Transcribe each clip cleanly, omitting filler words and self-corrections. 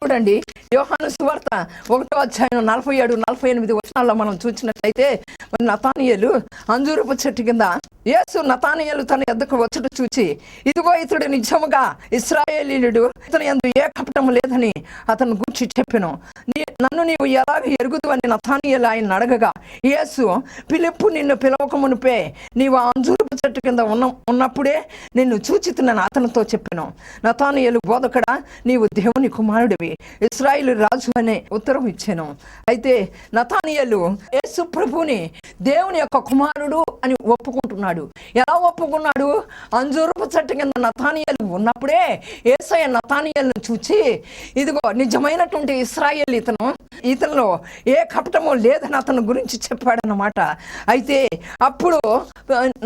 చూడండి, యోహాను సువార్త 1:47-48 మనం చూసినట్లయితే, మరి నతానియేలు అంజూరపు చెట్టు కింద యేసు నతానియేలు తన యొద్దకు వచ్చుట చూచి, ఇదిగో ఇతడు నిజముగా ఇశ్రాయేలీయుడు, ఇతని యందు ఏ కపటం లేదని అతను గూర్చి చెప్పెను. నన్ను నీవు ఎలాగ ఎరుగుదు అని నతానియేలు ఆయన అడగగా, యేసు, ఫిలిప్పు నిన్ను పిలవక మునిపే నీవు ఆ అంజూరపు చెట్టు కింద ఉన్నప్పుడే నిన్ను చూచితినని అతనితో చెప్పెను. నతానియేలు, బోధకుడా, నీవు దేవుని కుమారుడివి, ఇశ్రాయేలు రాజు అనే ఉత్తరం ఇచ్చాను. అయితే నతానియేలు యేసు ప్రభుని దేవుని యొక్క కుమారుడు అని ఒప్పుకుంటున్నాడు. ఎలా ఒప్పుకున్నాడు? అంజూరపు చెట్టు కింద నతానియేలు ఉన్నప్పుడే యేసయ్య నతానియేలును చూచి, ఇదిగో నిజమైనటువంటి ఇశ్రాయేలు ఇతనిలో ఏ కపటము లేదని అతని గురించి చెప్పాడన్నమాట. అయితే అప్పుడు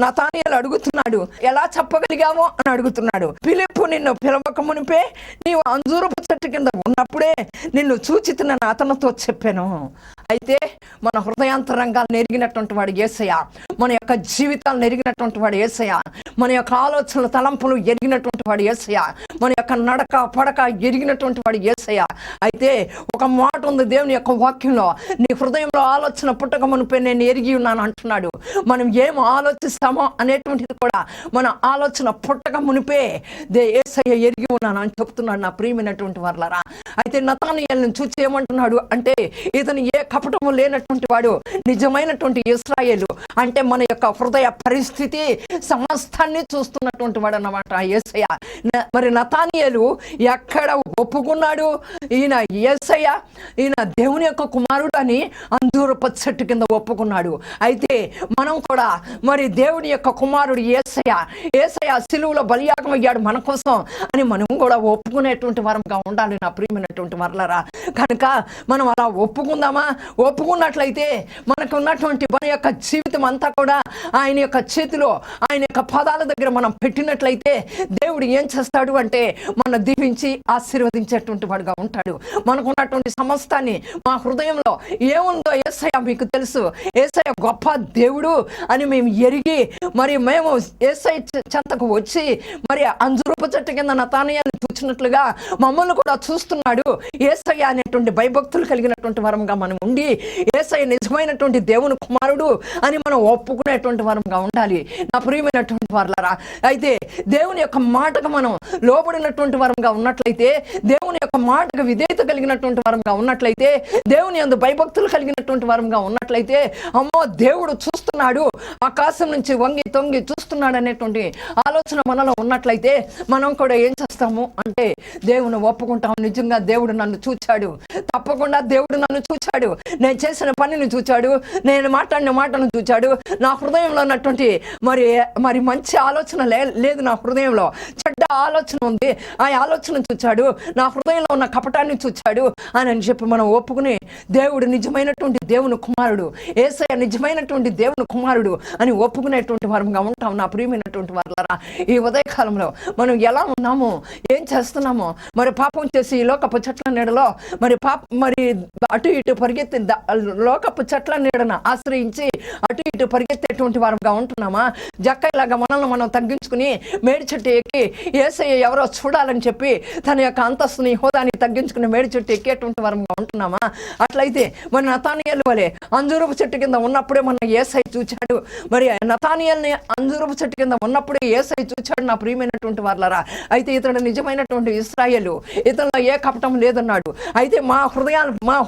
నతానియేలు అడుగుతున్నాడు, ఎలా చెప్పగలిగామో అని అడుగుతున్నాడు. ఫిలిప్పు నిన్ను పిలవక మునిపే నీవు అంజూరపు చెట్టు కింద ఉన్నప్పుడే నిన్ను చూచితినని అతనితో చెప్పాను. అయితే మన హృదయాంతరంగాలు నెరిగినటువంటి వాడు యేసయ్య, మన యొక్క జీవితాలు నెరిగినటువంటి వాడు యేసయ్య, మన యొక్క ఆలోచనలు తలంపులు ఎరిగినటువంటి వాడు యేసయ్య, మన యొక్క నడక పడక ఎరిగినటువంటి వాడు యేసయ్య. అయితే ఒక మాట ఉంది దేవుని యొక్క వాక్యంలో, నీ హృదయంలో ఆలోచన పుట్టక మునిపే నేను ఎరిగి ఉన్నాను అంటున్నాడు. మనం ఏం ఆలోచిస్తామో అనేటువంటిది కూడా మన ఆలోచన పుట్టక మునిపే యేసయ్య ఎరిగి ఉన్నాను అని చెప్తున్నాడు నా ప్రియమైనటువంటి వారలారా. అయితే నతానియేలును చూసి ఏమంటున్నాడు అంటే, ఇతను ఏ కపటము లేనటువంటి వాడు, నిజమైనటువంటి ఇశ్రాయేలు అంటే మన యొక్క హృదయ పరిస్థితి సమస్తాన్ని చూస్తున్నటువంటి వాడు అన్నమాట యేసయ్య. మరి నతానియేలు ఎక్కడ ఒప్పుకున్నాడు? ఈయన యేసయ్య, ఈయన దేవుని యొక్క కుమారుడు అని అంజూరపు చెట్టు కింద ఒప్పుకున్నాడు. అయితే మనం కూడా మరి దేవుని యొక్క కుమారుడు యేసయ్య సిలువలో బలియాగం అయ్యాడు మన కోసం అని మనం కూడా ఒప్పుకునేటువంటి వరంగా ఉండాలి నా ప్రియమైనటువంటి వర్లరా. కనుక మనం అలా ఒప్పుకుందామా? ఒప్పుకున్నట్లయితే మనకు ఉన్నటువంటి మన యొక్క జీవితం అంతా కూడా ఆయన యొక్క చేతిలో, ఆయన యొక్క పాదాల దగ్గర మనం పెట్టినట్లయితే దేవుడు ఏం చేస్తాడు అంటే మనం దీవించి ఆశీర్వదించేటువంటి వాడుగా ఉంటాడు. మనకున్నటువంటి సమస్తాన్ని మా హృదయంలో ఏముందో యేసయ్య మీకు తెలుసు. యేసయ్య గొప్ప దేవుడు అని మేము ఎరిగి మరి మేము యేసయ్య చెంతకు వచ్చి మరి అంజూరపు చెట్టు కింద నతానియేలును చూచినట్లుగా మమ్మల్ని కూడా చూస్తున్నాడు యేసయ్య అనేటువంటి భయభక్తులు కలిగినటువంటి వరంగా మనం ఉండి, యేసయ్య నిజమైనటువంటి దేవుని కుమారుడు అని మనం ఒప్పుకునేటువంటి వరంగా ఉండాలి నా ప్రియమైనటువంటి వారలారా. అయితే దేవుని యొక్క మాటకు మనం లోబడినటువంటి వరంగా ఉన్నట్లయితే, దేవుని యొక్క మాటకు విధేయత కలిగినటువంటి వరంగా ఉన్నట్లయితే, దేవుని యందు భయభక్తులు కలిగినటువంటి వరంగా ఉన్నట్లయితే, అమ్మో దేవుడు చూస్తున్నాడు, ఆకాశం నుంచి వంగి తొంగి చూస్తున్నాడు అనేటువంటి ఆలోచన మనలో ఉన్నట్లయితే మనం కూడా ఏం చేస్తాము అంటే దేవుని ఒప్పుకుంటాము. నిజంగా దేవుడు నన్ను చూచాడు, తప్పకుండా దేవుడు నన్ను చూచాడు, నేను చేసిన పనిని చూచాడు, నేను మాట్లాడిన మాటను చూచాడు, నా హృదయంలో ఉన్నటువంటి మరి మంచి ఆలోచన లేదు, నా హృదయంలో చెడ్డ ఆలోచన ఉంది, ఆ ఆలోచన చూచాడు, నా హృదయంలో ఉన్న కపటాన్ని చూచాడు అని చెప్పి మనం ఒప్పుకుని దేవుడు నిజమైనటువంటి దేవుని కుమారుడు, యేసయ్య నిజమైనటువంటి దేవుని కుమారుడు అని ఒప్పుకునేటువంటి వారంగా ఉంటాం నా ప్రియమైనటువంటి వారలారా. ఈ ఉదయకాలంలో మనం ఎలా ఉన్నామో, ఏం చేస్తున్నామో, మరి పాపం చేసి ఈ లోకపు చెట్ల నీడలో మరి అటు ఇటు పరిగెత్తి లోకపు చెట్ల నీడను ఆశ్రయించి అటు ఇటు పరిగెత్తేటువంటి వారంగా ఉంటున్నామా? జక్కయ్యలాగా మనల్ని మనం తగ్గించుకుని మేడి చెట్టు ఎక్కి యేసయ్య ఎవరో చూడాలని చెప్పి తన యొక్క అంతస్తుని హోదాని తగ్గించుకుని మేడి చెట్టు ఎక్కేటువంటి వారంగా ఉంటున్నామా? అట్లయితే మరి నతానియేలు వలె అంజూరపు చెట్టు కింద ఉన్నప్పుడే మన యేసయ్య చూచాడు, మరి నతానియేలుని అంజూరపు చెట్టు కింద ఉన్నప్పుడే యేసయ్య చూచాడు నా ప్రియమైనటువంటి వారలారా. అయితే ఇతడు నిజమైనటువంటి ఇశ్రాయేలు, ఇతనిలో ఏ కపటం లేదన్నాడు. అయితే మా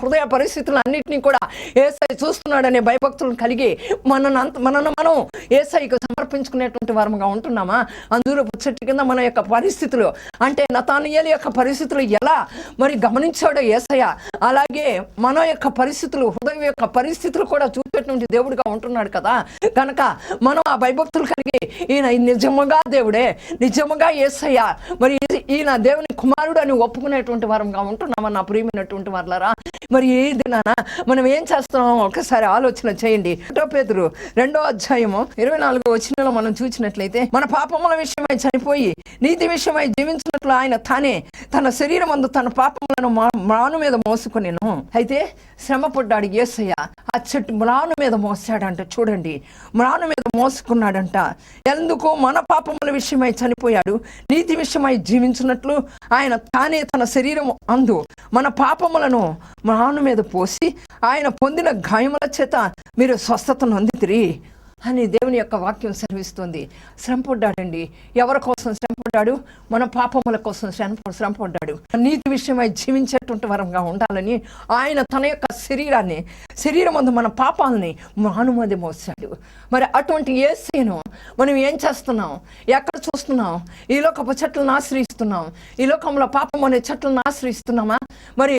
హృదయ పరిస్థితులు అన్నింటినీ కూడా యేసయ్య చూస్తున్నాడనే భయభక్తులను కలిగి మనను మనం యేసయ్యకు సమర్పించుకునేటువంటి వారముగా ఉంటున్నామా? అంజూరపు చెట్టు కింద మన యొక్క పరిస్థితులు అంటే నతానియేలు యొక్క పరిస్థితులు ఎలా మరి గమనించాడో యేసయ్య, అలాగే మన యొక్క పరిస్థితులు, హృదయం యొక్క పరిస్థితులు కూడా చూపేటువంటి దేవుడిగా ఉంటున్నాడు కదా. కనుక మనం ఆ భయభక్తులు కలిగి ఈయన నిజముగా దేవుడే, నిజముగా యేసయ్య, మరి ఈయన దేవుని కుమారుడు అని ఒప్పుకునేటువంటి వారంగా ఉంటున్నామా నా ప్రియమైనటువంటి వారలారా. మరి ఈ దినాన మనం ఏం చేస్తున్నామో ఒకసారి ఆలోచన చేయండి. 1 పేతురు 2:24 మనం చూసినట్లయితే, మన పాపముల విషయమై చనిపోయి నీతి విషయమై జీవించినట్లు ఆయన తానే తన శరీరం అందు తన పాపములను మాను మీద మోసుకొనెను. అయితే శ్రమ పడ్డాడు యేసయ్య, ఆ చెట్టు మ్రాను మీద మోసాడంట. చూడండి, మ్రాను మీద మోసుకున్నాడంట. ఎందుకు? మన పాపముల విషయమై చనిపోయాడు, నీతి విషయమై జీవించినట్లు ఆయన తానే తన శరీరం అందు మన పాపములను మ్రాను మీద పోసి ఆయన పొందిన గాయముల చేత మీరు స్వస్థతను పొందితిరి అని దేవుని యొక్క వాక్యం సెలవిస్తుంది. శ్రమపడ్డాడండి. ఎవరి కోసం శ్రమపడ్డాడు? మన పాపముల కోసం శ్రమపడ్డాడు. నీతి విషయమై జీవించేటువంటి వరంగా ఉండాలని ఆయన తన యొక్క శరీరం ముందు మన పాపాలని మానుమది మోసాడు. మరి అటువంటి యేసును మనం ఏం చేస్తున్నాం? ఎక్కడ చూస్తున్నాం? ఈ లోకపు చెట్లను ఆశ్రయిస్తున్నాం. ఈ లోకంలో పాపం అనే చెట్లను ఆశ్రయిస్తున్నామా? మరి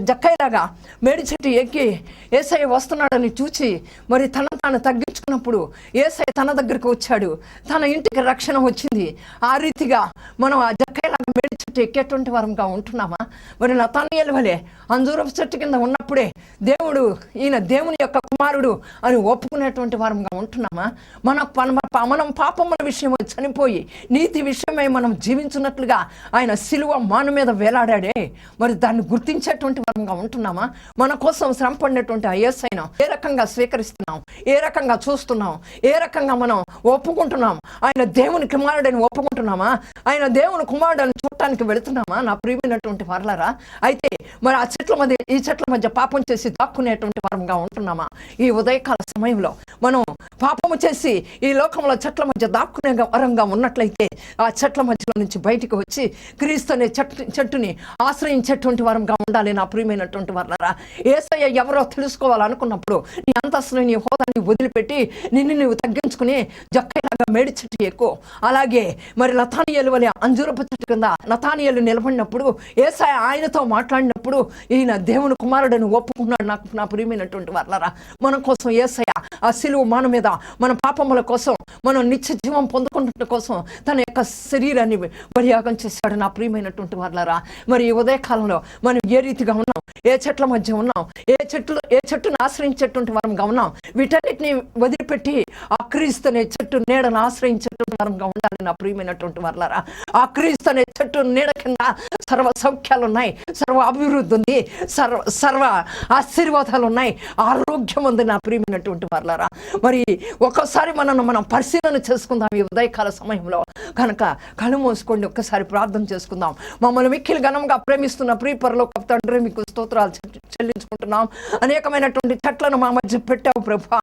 జక్కయ్యలాగా మేడి చెట్టు ఎక్కి యేసయ్య వస్తున్నాడని చూచి మరి తాను తగ్గించుకున్నప్పుడు యేసయ్య తన దగ్గరికి వచ్చాడు, తన ఇంటికి రక్షణ వచ్చింది. ఆ రీతిగా మనం ఆ జక్కయ్యలాగా మేడి చెట్టు ఎక్కేటువంటి వరంగా ఉంటున్నామా? మరి నతానియేలు వలె అంజూరపు చెట్టు కింద ఉన్నప్పుడే దేవుడు ఈయన దేవుని యొక్క కుమారుడు అని ఒప్పుకునేటువంటి వరంగా ఉంటున్నామా? మనం పాపముల విషయమై చనిపోయి నీతి విషయమై మనం జీవించున్నట్లుగా ఆయన సిలువ మాను మీద వేలాడాడే, మరి దాన్ని గుర్తించేటువంటి వరంగా ఉంటున్నామా? మన కోసం శ్రమ పడినటువంటి ఆ యేసయ్యను ఏ రకంగా స్వీకరిస్తున్నాం? ఏ రకంగా చూస్తున్నాం? ఏ రకంగా మనం ఒప్పుకుంటున్నాం? ఆయన దేవుని కుమారుడని ఒప్పుకుంటున్నామా? ఆయన దేవుని కుమారుడని చూడటానికి వెళుతున్నామా? నా ప్రియమైనటువంటి వారలారా, అయితే మరి ఆ ఈ చెట్ల మధ్య పాపం చేసి దాక్కునేటువంటి వరంగా ఉంటున్నామా? ఈ ఉదయకాల సమయంలో మనం పాపము చేసి ఈ లోకంలో చెట్ల మధ్య దాక్కునే వరంగా ఉన్నట్లయితే ఆ చెట్ల మధ్యలో నుంచి బయటికి వచ్చి క్రీస్తు అనే చెట్టుని ఆశ్రయించేటువంటి వరంగా ఉండాలి. నా ప్రియమైనటువంటి వారలారా, యేసయ్య ఎవరో తెలుసుకోవాలనుకున్నప్పుడు నీ అంతస్తుని, నీ హోదాన్ని వదిలిపెట్టి నిన్ను నువ్వు తగ్గించుకుని జక్కయ్యలాగా మేడి చెట్టు ఎక్కువ. అలాగే మరి నతానియేలు వలె అంజూరపు చెట్టు కింద నతానియేలు నిలబడినప్పుడు యేసయ్య ఆయనతో మాట్లాడినప్పుడు ఈయన దేవుని కుమారుడని ఒప్పుకున్నాడు. నా ప్రియమైనటువంటి వారలారా, మన కోసం యేసయ్య ఆ సిలువ మాను మీద మన పాపముల కోసం, మనం నిత్య జీవం పొందుకున్న కోసం తన యొక్క శరీరాన్ని బలియాగం చేశాడు. నా ప్రియమైనటువంటి వారలారా, మరి ఈ ఉదయకాలంలో మనం ఏ రీతిగా ఉన్నాం? ఏ చెట్ల మధ్య ఉన్నాం? ఏ చెట్టును ఆశ్రయించేటువంటి వరంగా ఉన్నాం? వీటన్నిటిని వదిలిపెట్టి ఆ క్రీస్తు అనే చెట్టు నీడను ఆశ్రయించేటువంటి వరంగా ఉండాలి. నా ప్రియమైనటువంటి వారలారా, ఆ క్రీస్తు అనే చెట్టు నీడ కింద సర్వ సౌఖ్యాలు ఉన్నాయి, సర్వ అభివృద్ధి ఉంది, సర్వ ఆశీర్వాదాలు ఉన్నాయి, ఆరోగ్యం ఉంది. నా ప్రియమైనటువంటి వారలారా, మరి ఒక్కసారి మనం పరిశీలన చేసుకుందాం ఈ ఉదయకాల సమయంలో. కనుక కళ్ళు మూసుకోండి, ఒక్కసారి ప్రార్థన చేసుకుందాం. మమ్మల్ని మిక్కిలి ఘనంగా ప్రేమిస్తున్న ప్రియ పరలోకపు తండ్రి, మీకు స్తోత్రాలు చెల్లించుకుంటున్నాం. అనేకమైనటువంటి చెట్లను మా మధ్య పెట్టావు ప్రభువా.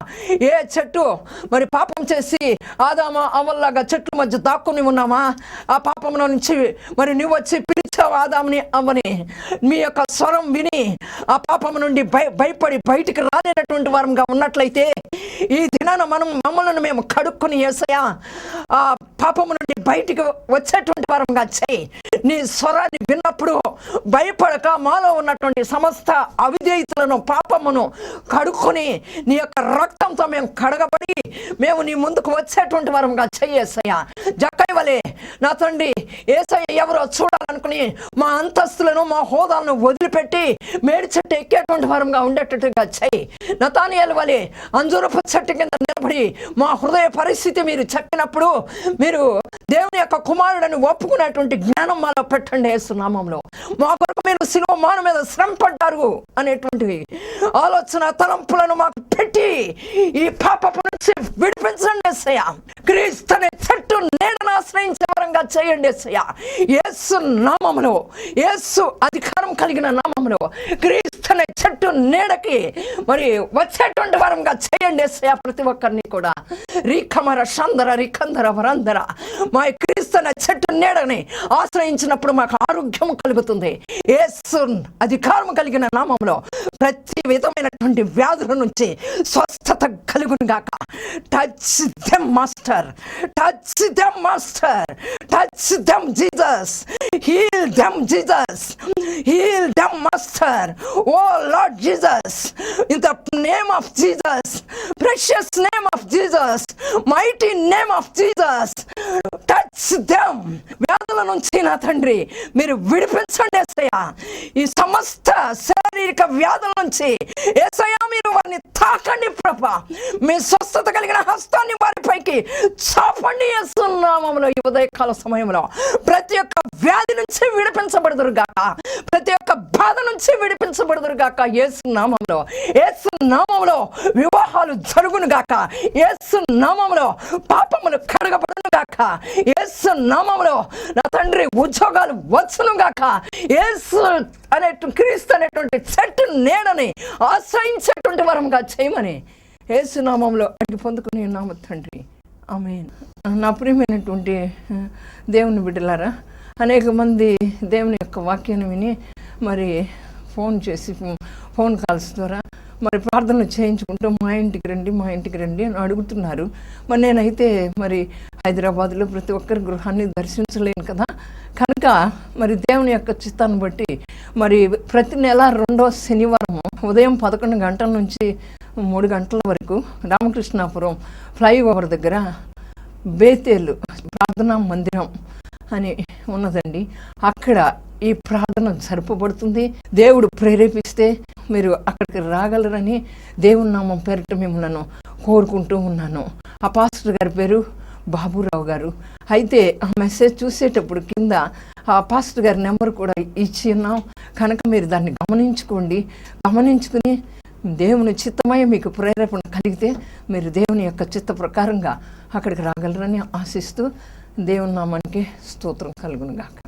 ఏ చెట్టు మరి పాపం చేసి ఆదాము అవ్వల్లాగా చెట్ల మధ్య దాక్కుని ఉన్నామా? ఆ పాపంలో నుంచి మరి నువ్వు వచ్చి పిలిచావు ఆదాముని అవ్వని. మీ యొక్క స్వరం విని ఆ పాపం నుండి భయపడి బయటికి రాలేనటువంటి వారంగా ఉన్నట్లయితే ఈ దినాన మమ్మల్ని మేము కడుక్కొని యేసయ్యా ఆ పాపము నుండి బయటికి వచ్చేటువంటి వారంగా చేయి. నీ స్వరాన్ని విన్నప్పుడు భయపడక మాలో ఉన్నటువంటి సమస్త అవిధేయతలను, పాపమును కడుక్కొని నీ యొక్క రక్తంతో మేము కడగబడి మేము నీ ముందుకు వచ్చేటువంటి వారంగా చేయి యేసయ్యా. జక్కయ్య వలె నా తండ్రి యేసయ్య ఎవరో చూడాలనుకుని మా అంతస్తులను, మా హోదాలను వదిలిపెట్టి మేడి చెట్టు ఎక్కేటువంటి వారంగా ఉండేటట్టుగా చేయి. నతానియేలు వలె అంజూరపు చెట్టు కింద నిలబడి మా హృదయ పరిస్థితి మీరు చెప్పినప్పుడు మీరు దేవుని యొక్క కుమారుడని ఒప్పుకునేటువంటి జ్ఞానం మాలో పెట్టండి యేసు నామములో. మా కొరకు మీరు సిలువ మాను మీద శ్రమ పడ్డారు అనేటువంటి ఆలోచన తలంపులను మాకు పెట్టి ఈ పాపపు నుంచి విడిపించండి యేసయ్య. క్రీస్తు అనే చెట్టు నీడను ఆశ్రయించే వరంగా చేయండి యేసయ్య. యేసు నామములో, యేసు అధికారం కలిగిన నామములో క్రీస్తు అనే చెట్టు నీడకి మరి వచ్చేటువంటి వరంగా చేయండి యేసయ్య. ప్రతి ఒక్కరిని కూడా రీకమర షందర రికందర వరందర మా క్రీస్తు అనే చెట్టు నీడని ఆశ్రయించినప్పుడు మాకు ఆరోగ్యం కలుగుతుంది. యేసు అధికారం కలిగిన నామంలో ప్రతి విధమైనటువంటి వ్యాధుల నుంచి స్వస్థత కలుగును గాక. Touch them master, touch them master, touch them Jesus, heal them Jesus, heal them master. O Lord Jesus, in the name of Jesus, precious name of Jesus, mighty name of Jesus, touch them. వ్యాధుల నుంచి నా తండ్రి మీరు విడిపించండి యేసయ్యా. ఈ సమస్త శారీరక వ్యాధుల నుంచి యేసయ్యా మీరు వారిని తాకండి ప్రభా. మీ స్వస్థత కలిగిన హస్తాన్ని వారిపైకి చాపండి యేసు నామములో. ఈ ఉదయకాల సమయంలో ప్రతి ఒక్క వ్యాధి నుంచి విడిపించబడుదురు గాక, ప్రతి ఒక్క బాధ నుంచి విడిపించబడుదురు గాక యేసు నామములో. యేసు నామములో వివాహాలు జరుగును గాక. యేసు నామములో పాపములు కడగబడును గాక. యేసు నామములో నా తండ్రి ఉద్యోగాలు వచ్చును గాక. యేసు క్రీస్తు అనేటువంటి చెట్టు నీడని ఆశ్రయించేటువంటి వరంగా చేయమని యేసు నామములో అడిగి పొందుకుని నామ తండ్రి, ఆమేన్. నా ప్రియమైనటువంటి దేవుని బిడ్డలారా, అనేక మంది దేవుని యొక్క వాక్యాన్ని విని మరి ఫోన్ చేసి ఫోన్ కాల్స్ ద్వారా మరి ప్రార్థనలు చేయించుకుంటూ మా ఇంటికి రండి అని అడుగుతున్నారు. మరి నేనైతే మరి హైదరాబాద్లో ప్రతి ఒక్కరి గృహాన్ని దర్శించలేను కదా, కనుక మరి దేవుని యొక్క చిత్తాన్ని బట్టి మరి ప్రతి నెల 2వ శనివారం ఉదయం 11 గంటల నుంచి 3 గంటల వరకు రామకృష్ణాపురం ఫ్లైఓవర్ దగ్గర బేతేలు ప్రార్థనా మందిరం అని ఉన్నదండి. అక్కడ ఈ ప్రార్థన జరపబడుతుంది. దేవుడు ప్రేరేపిస్తే మీరు అక్కడికి రాగలరని దేవుని నామం పేరిట మిమ్మల్ని కోరుకుంటూ ఉన్నాను. ఆ పాస్టర్ గారి పేరు బాబురావు గారు. అయితే ఆ మెసేజ్ చూసేటప్పుడు కింద ఆ పాస్టర్ గారి నెంబర్ కూడా ఇచ్చి ఉన్నాం కనుక మీరు దాన్ని గమనించుకుని దేవుని చిత్తమై మీకు ప్రేరేపణ కలిగితే మీరు దేవుని యొక్క చిత్త ప్రకారంగా అక్కడికి రాగలరని ఆశిస్తూ దేవుని నామానికి స్తోత్రం కలుగును గాక.